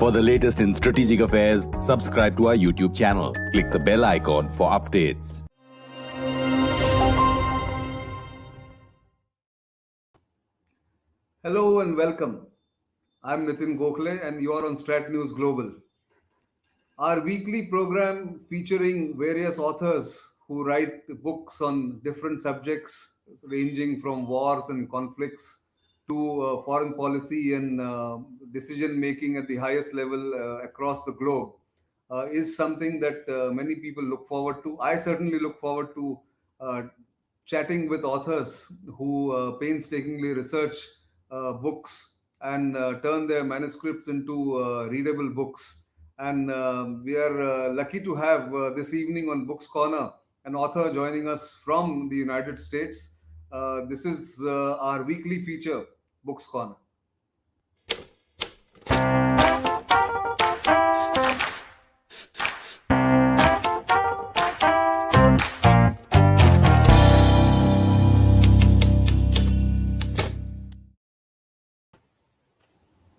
For the latest in strategic affairs, subscribe to our YouTube channel. Click the bell icon for updates. Hello and welcome. I'm Nitin Gokhale and you are on StratNews Global. Our weekly program featuring various authors who write books on different subjects ranging from wars and conflicts to foreign policy and decision making at the highest level across the globe is something that many people look forward to. I certainly look forward to uh, chatting with authors who painstakingly research books and turn their manuscripts into readable books. And we are lucky to have this evening on Books Corner an author joining us from the United States. This is our weekly feature, Books Corner.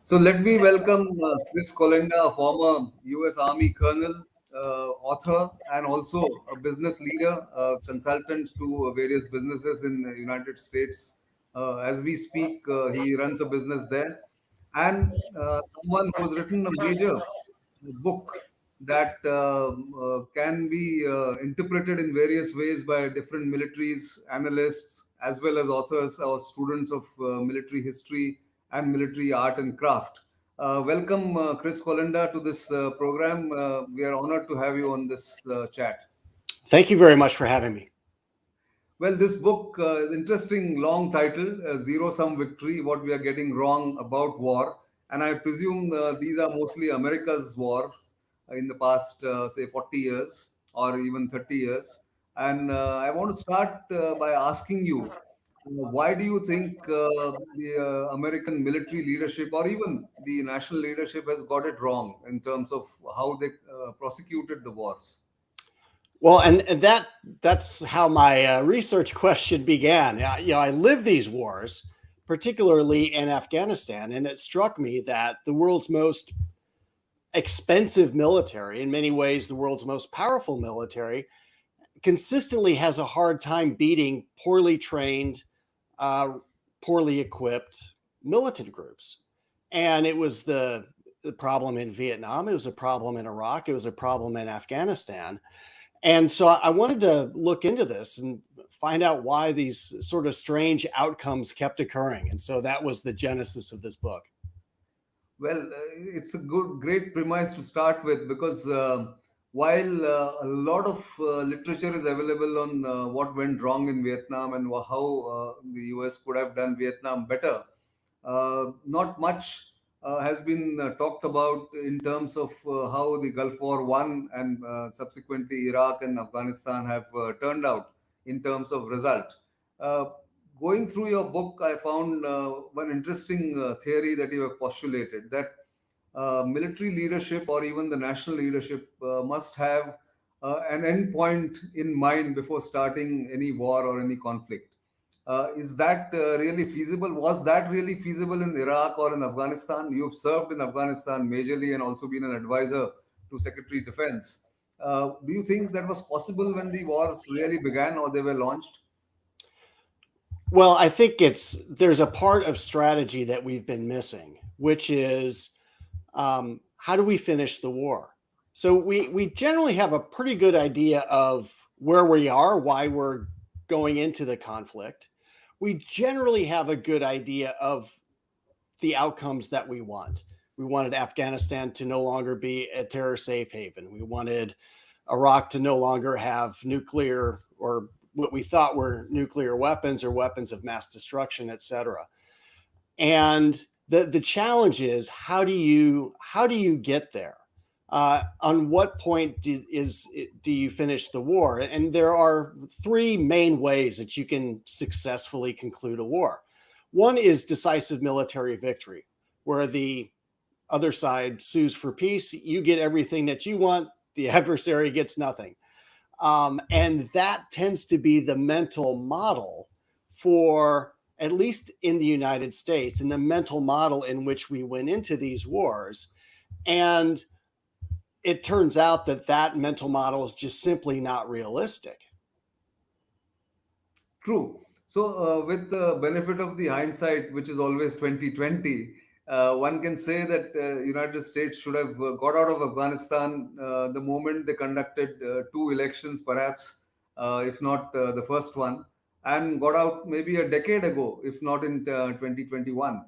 So let me welcome Chris Kolenda, a former U.S. Army colonel, author, and also a business leader, consultant to various businesses in the United States. As we speak, he runs a business there, and someone who has written a major book that can be interpreted in various ways by different militaries, analysts, as well as authors or students of military history and military art and craft. Welcome, Chris Kolenda, to this program. We are honored to have you on this chat. Thank you very much for having me. Well, this book is interesting, long title, Zero Sum Victory, What We Are Getting Wrong About War. And I presume these are mostly America's wars in the past, say, 40 years or even 30 years. And I want to start by asking you, why do you think the American military leadership or even the national leadership has got it wrong in terms of how they prosecuted the wars? Well, and that's how my research question began. I lived these wars, particularly in Afghanistan, and it struck me that the world's most expensive military, in many ways the world's most powerful military, consistently has a hard time beating poorly trained, poorly equipped militant groups. And it was the problem in Vietnam, it was a problem in Iraq, it was a problem in Afghanistan. And so I wanted to look into this and find out why these sort of strange outcomes kept occurring. And so that was the genesis of this book. Well, it's a great premise to start with because while a lot of literature is available on what went wrong in Vietnam and how the US could have done Vietnam better, not much has been talked about in terms of how the Gulf War one and subsequently Iraq and Afghanistan have turned out in terms of result. Uh, Going through your book, I found one interesting theory that you have postulated that military leadership or even the national leadership must have an end point in mind before starting any war or any conflict. Is that really feasible? Was that really feasible in Iraq or in Afghanistan? You've served in Afghanistan majorly and also been an advisor to Secretary Defense. Do you think that was possible when the wars really began or they were launched? Well, I think there's a part of strategy that we've been missing, which is how do we finish the war? So we generally have a pretty good idea of where we are, why we're going into the conflict. We generally have a good idea of the outcomes that we want. We wanted Afghanistan to no longer be a terror safe haven. We wanted Iraq to no longer have nuclear or what we thought were nuclear weapons or weapons of mass destruction, et cetera. And the challenge is how do you get there? On what point do you finish the war? And there are three main ways that you can successfully conclude a war. One is decisive military victory, where the other side sues for peace. You get everything that you want. The adversary gets nothing. And that tends to be the mental model for, at least in the United States, and the mental model in which we went into these wars. And it turns out that that mental model is just simply not realistic. True. So, with the benefit of the hindsight, which is always 2020, one can say that United States should have got out of Afghanistan the moment they conducted two elections, perhaps, if not the first one, and got out maybe a decade ago, if not in 2021.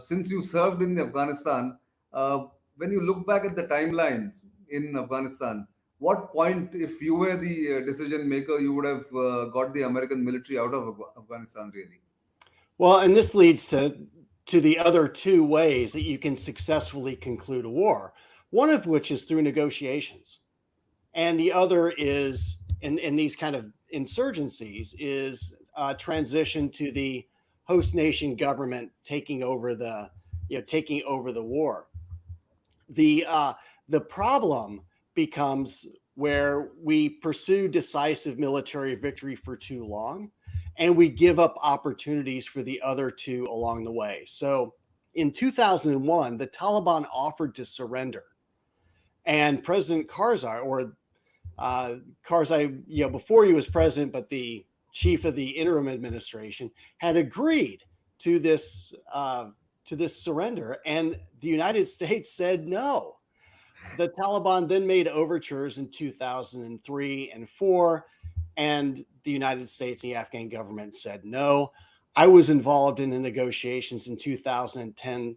Since you served in Afghanistan, uh, when you look back at the timelines in Afghanistan, what point, if you were the decision maker, you would have got the American military out of Afghanistan, really? Well, and this leads to the other two ways that you can successfully conclude a war, one of which is through negotiations. And the other is in these kind of insurgencies is transition to the host nation government taking over the war. The problem becomes where we pursue decisive military victory for too long and we give up opportunities for the other two along the way. So in 2001, the Taliban offered to surrender, and President Karzai, or Karzai, before he was president, but the chief of the interim administration, had agreed to this surrender, and the United States said no. The Taliban then made overtures in 2003 and 4, and the United States and the Afghan government said no. I was involved in the negotiations in 2010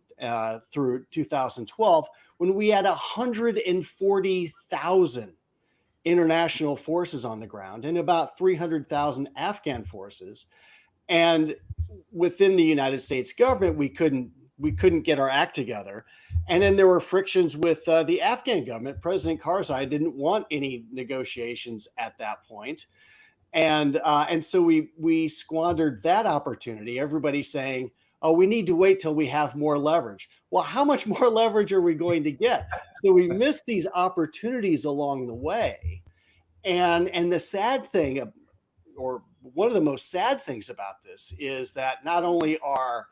through 2012 when we had 140,000 international forces on the ground and about 300,000 Afghan forces. And within the United States government, we couldn't get our act together. And then there were frictions with the Afghan government. President Karzai didn't want any negotiations at that point. And so we squandered that opportunity. Everybody saying, "Oh, we need to wait till we have more leverage." Well, how much more leverage are we going to get? So we missed these opportunities along the way. And the sad thing, or one of the most sad things about this, is that not only are,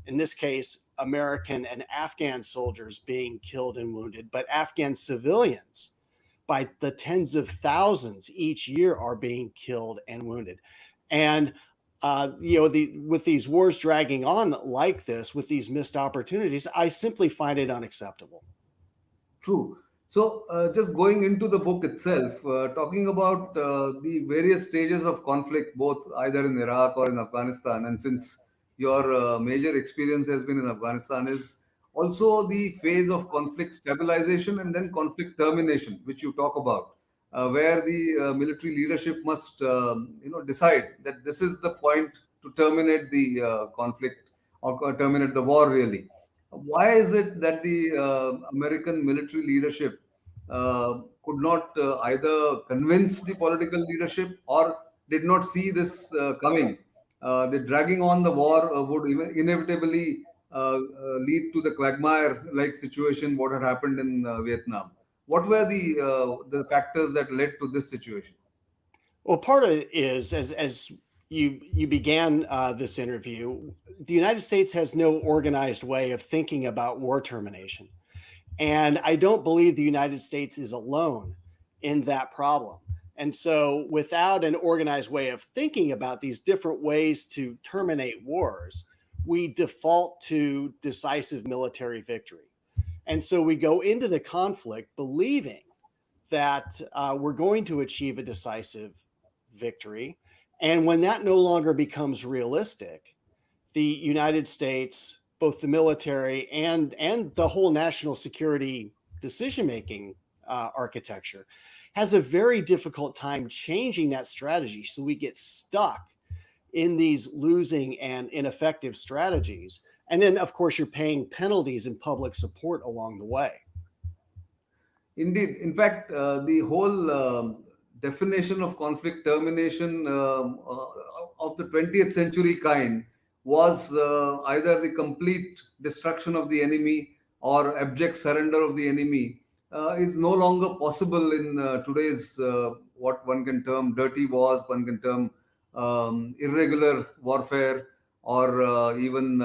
in this case, American and Afghan soldiers being killed and wounded, but Afghan civilians by the tens of thousands each year are being killed and wounded. And with these wars dragging on like this, with these missed opportunities, I simply find it unacceptable. True. So, just going into the book itself, talking about the various stages of conflict, both either in Iraq or in Afghanistan, and since your major experience has been in Afghanistan, is also the phase of conflict stabilization and then conflict termination, which you talk about, where the military leadership must, decide that this is the point to terminate the conflict or terminate the war, really. Why is it that the American military leadership could not either convince the political leadership or did not see this coming? The dragging on the war would inevitably lead to the quagmire like situation what had happened in Vietnam. What were the factors that led to this situation? Well, part of it is, as you began this interview, the United States has no organized way of thinking about war termination. And I don't believe the United States is alone in that problem. And so, without an organized way of thinking about these different ways to terminate wars, we default to decisive military victory. And so, we go into the conflict believing that we're going to achieve a decisive victory. And when that no longer becomes realistic, the United States, both the military and the whole national security decision making architecture, has a very difficult time changing that strategy. So we get stuck in these losing and ineffective strategies. And then, of course, you're paying penalties and public support along the way. Indeed. In fact, the whole definition of conflict termination of the 20th century kind was either the complete destruction of the enemy or abject surrender of the enemy is no longer possible in today's what one can term dirty wars, one can term irregular warfare, or even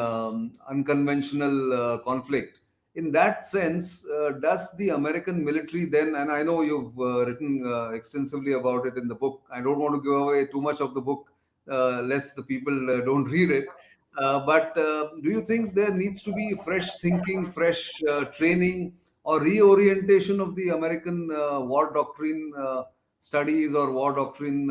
unconventional conflict. in that sense, does the American military then, and I know you've written extensively about it in the book. I don't want to give away too much of the book, lest the people don't read it. But do you think there needs to be fresh thinking, fresh training, or reorientation of the American war doctrine studies or war doctrine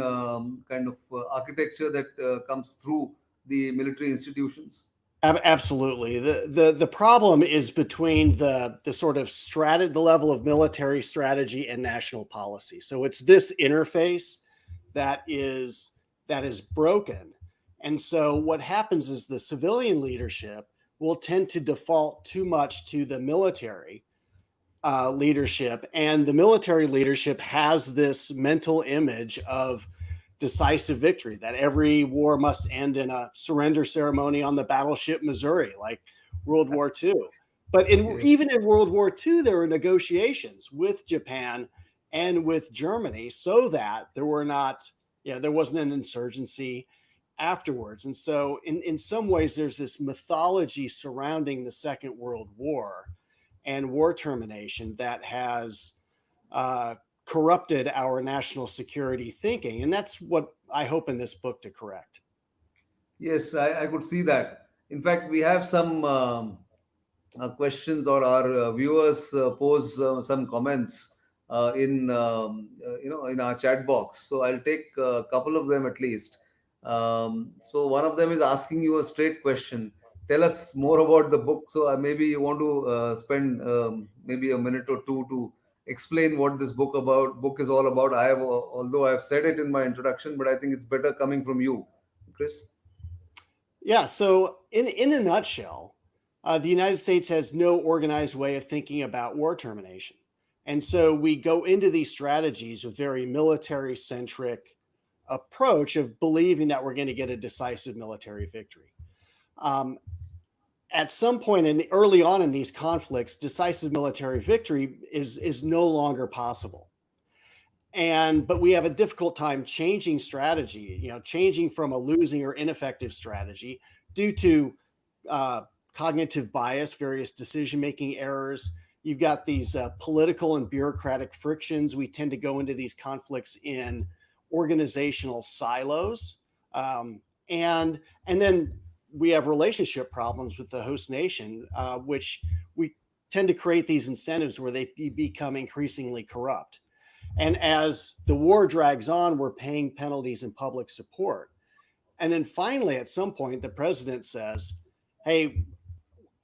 kind of architecture that comes through the military institutions? Absolutely. The problem is between the sort of the level of military strategy and national policy. So it's this interface that is broken. And so what happens is the civilian leadership will tend to default too much to the military leadership, and the military leadership has this mental image of decisive victory, that every war must end in a surrender ceremony on the battleship Missouri, like World War II. But even in World War II, there were negotiations with Japan and with Germany so that there wasn't an insurgency afterwards. And so in some ways, there's this mythology surrounding the Second World War and war termination that has corrupted our national security thinking. And that's what I hope in this book to correct. Yes, I could see that. In fact, we have some questions, or our viewers pose some comments in our chat box. So I'll take a couple of them at least. So one of them is asking you a straight question. Tell us more about the book. So maybe you want to spend maybe a minute or two to explain what this book is all about. Although I've said it in my introduction, but I think it's better coming from you, Chris. Yeah. So in a nutshell, the United States has no organized way of thinking about war termination. And so we go into these strategies with very military centric approach of believing that we're going to get a decisive military victory. At some point early on in these conflicts, decisive military victory is no longer possible. But we have a difficult time changing strategy, changing from a losing or ineffective strategy due to cognitive bias, various decision-making errors. You've got these political and bureaucratic frictions. We tend to go into these conflicts in organizational silos. And then we have relationship problems with the host nation, which we tend to create these incentives where they become increasingly corrupt. And as the war drags on, we're paying penalties in public support. And then finally, at some point, the president says, hey,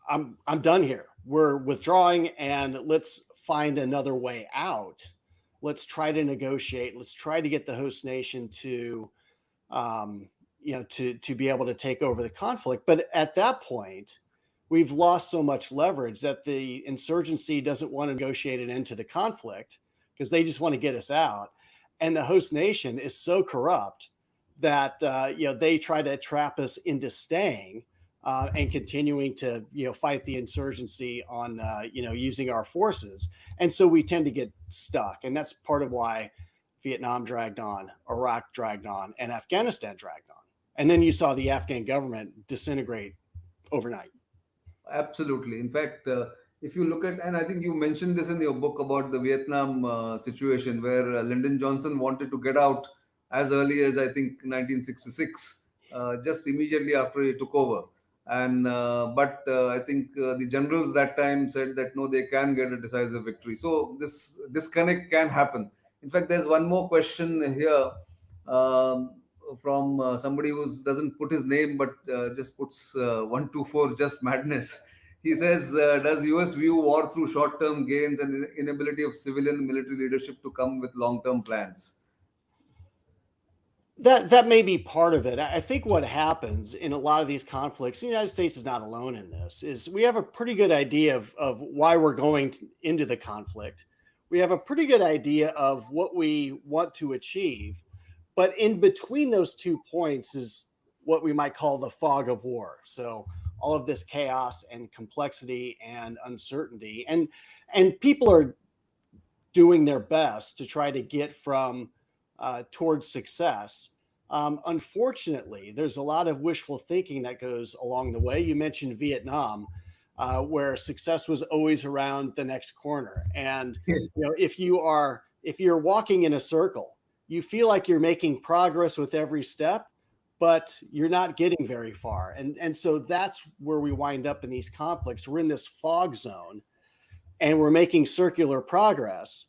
I'm done here. We're withdrawing, and let's find another way out. Let's try to negotiate. Let's try to get the host nation to be able to take over the conflict. But at that point, we've lost so much leverage that the insurgency doesn't want to negotiate an end to the conflict because they just want to get us out. And the host nation is so corrupt that they try to trap us into staying and continuing to fight the insurgency on using our forces. And so we tend to get stuck, and that's part of why Vietnam dragged on, Iraq dragged on, and Afghanistan dragged on. And then you saw the Afghan government disintegrate overnight. Absolutely. In fact, if you look at, and I think you mentioned this in your book about the Vietnam situation, where Lyndon Johnson wanted to get out as early as, I think, 1966, just immediately after he took over. But I think the generals that time said that no, they can get a decisive victory. So this disconnect can happen. In fact, there's one more question here from somebody who doesn't put his name but just puts 124 just madness. He says, does US view war through short-term gains and inability of civilian and military leadership to come with long-term plans? That may be part of it. I think what happens in a lot of these conflicts, the United States is not alone in this, is we have a pretty good idea of why we're going into the conflict. We have a pretty good idea of what we want to achieve. But in between those 2 points is what we might call the fog of war. So all of this chaos and complexity and uncertainty. And people are doing their best to try to get from towards success. Unfortunately, there's a lot of wishful thinking that goes along the way. You mentioned Vietnam. where success was always around the next corner. And if you're walking in a circle, you feel like you're making progress with every step, but you're not getting very far. And so that's where we wind up in these conflicts. We're in this fog zone, and we're making circular progress.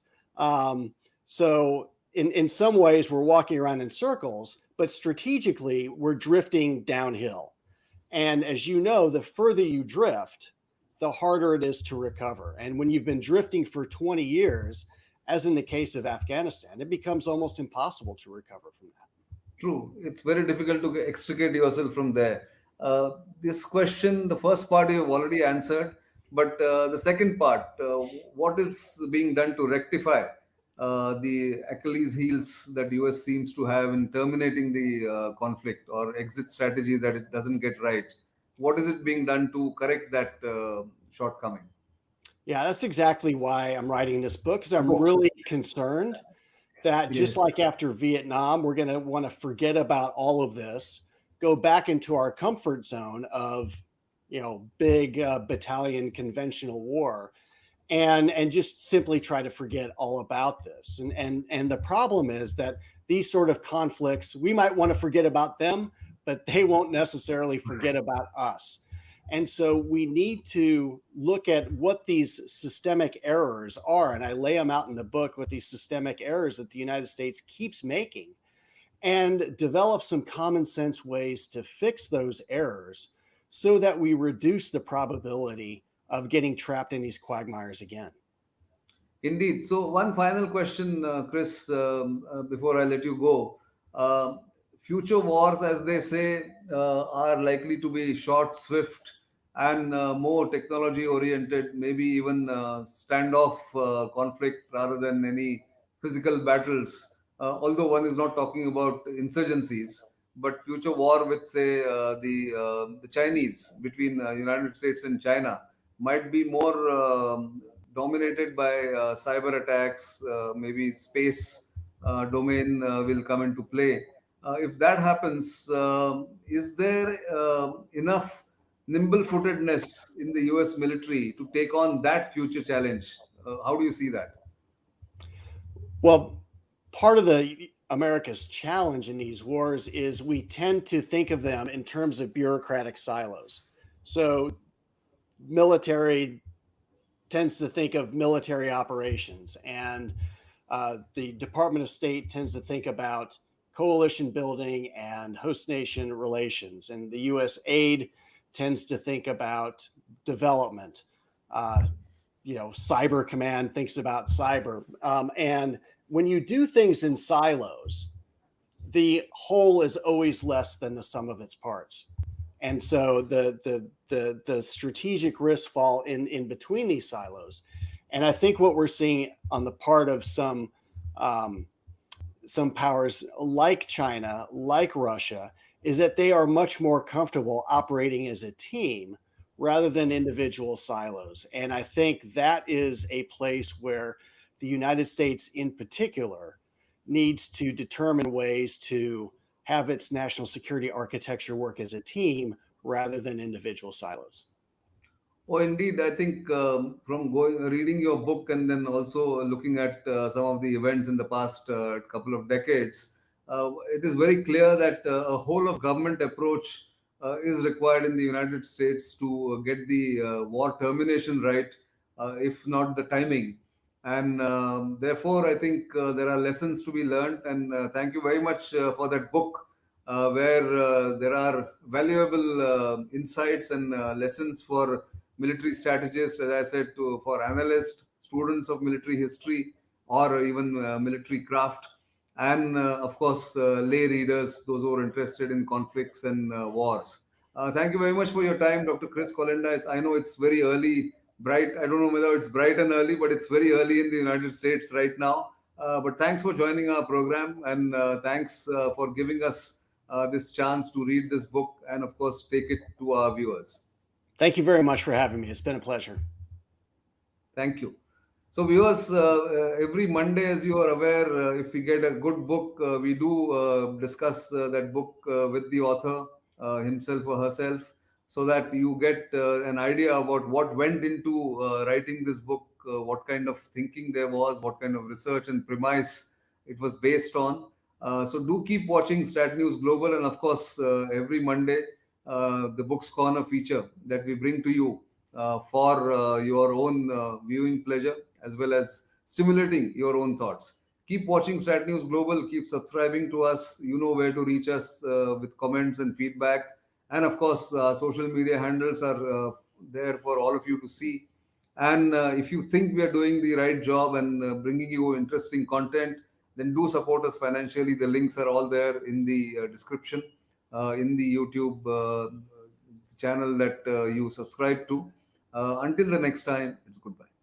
So in some ways, we're walking around in circles, but strategically, we're drifting downhill. And as you know, the further you drift, the harder it is to recover. And when you've been drifting for 20 years, as in the case of Afghanistan, it becomes almost impossible to recover from that. True. It's very difficult to extricate yourself from there. This question, the first part you have already answered, but the second part, what is being done to rectify the Achilles heels that US seems to have in terminating the conflict or exit strategy that it doesn't get right? What is it being done to correct that shortcoming? Yeah, that's exactly why I'm writing this book, because I'm really concerned that just Yes. like after Vietnam, we're going to want to forget about all of this, go back into our comfort zone of, big battalion conventional war, and just simply try to forget all about this. And the problem is that these sort of conflicts, we might want to forget about them, but they won't necessarily forget about us. And so we need to look at what these systemic errors are. And I lay them out in the book, what these systemic errors that the United States keeps making, and develop some common sense ways to fix those errors so that we reduce the probability of getting trapped in these quagmires again. Indeed. So, one final question, Chris, before I let you go. Uh, Future wars, as they say, are likely to be short, swift, and more technology oriented, maybe even standoff conflict rather than any physical battles. Although one is not talking about insurgencies, but future war with, say, the Chinese, between United States and China, might be more dominated by cyber attacks. Maybe space domain will come into play. If that happens, is there enough nimble-footedness in the US military to take on that future challenge? How do you see that? Well, part of the America's challenge in these wars is we tend to think of them in terms of bureaucratic silos. So military tends to think of military operations, and the Department of State tends to think about coalition building and host nation relations, and the U.S. aid tends to think about development. Uh, Cyber Command thinks about cyber, and when you do things in silos, the whole is always less than the sum of its parts. And so the strategic risks fall in between these silos. And I think what we're seeing on the part of some powers like China, like Russia, is that they are much more comfortable operating as a team rather than individual silos. And I think that is a place where the United States in particular needs to determine ways to have its national security architecture work as a team rather than individual silos. Oh, indeed. I think from reading your book and then also looking at some of the events in the past couple of decades, it is very clear that a whole of government approach is required in the United States to get the war termination right, if not the timing. And therefore, I think there are lessons to be learned. And thank you very much for that book, where there are valuable insights and lessons for military strategists, as I said, for analysts, students of military history, or even military craft, and of course, lay readers, those who are interested in conflicts and wars. Thank you very much for your time, Dr. Chris Kolenda. I know it's very early, bright. I don't know whether it's bright and early, but it's very early in the United States right now. But thanks for joining our program, and thanks for giving us this chance to read this book and, of course, take it to our viewers. Thank you very much for having me. It's been a pleasure. Thank you. So, viewers, every Monday, as you are aware, if we get a good book, we do discuss that book with the author himself or herself. so that you get an idea about what went into writing this book, what kind of thinking there was, what kind of research and premise it was based on. So do keep watching Strat News Global, and of course, every Monday, the Books Corner feature that we bring to you for your own viewing pleasure, as well as stimulating your own thoughts. Keep watching Strat News Global. Keep subscribing to us. You know where to reach us with comments and feedback. And of course, social media handles are there for all of you to see. And if you think we are doing the right job and bringing you interesting content, then do support us financially. The links are all there in the description, in the YouTube channel that you subscribe to. Until the next time, it's goodbye.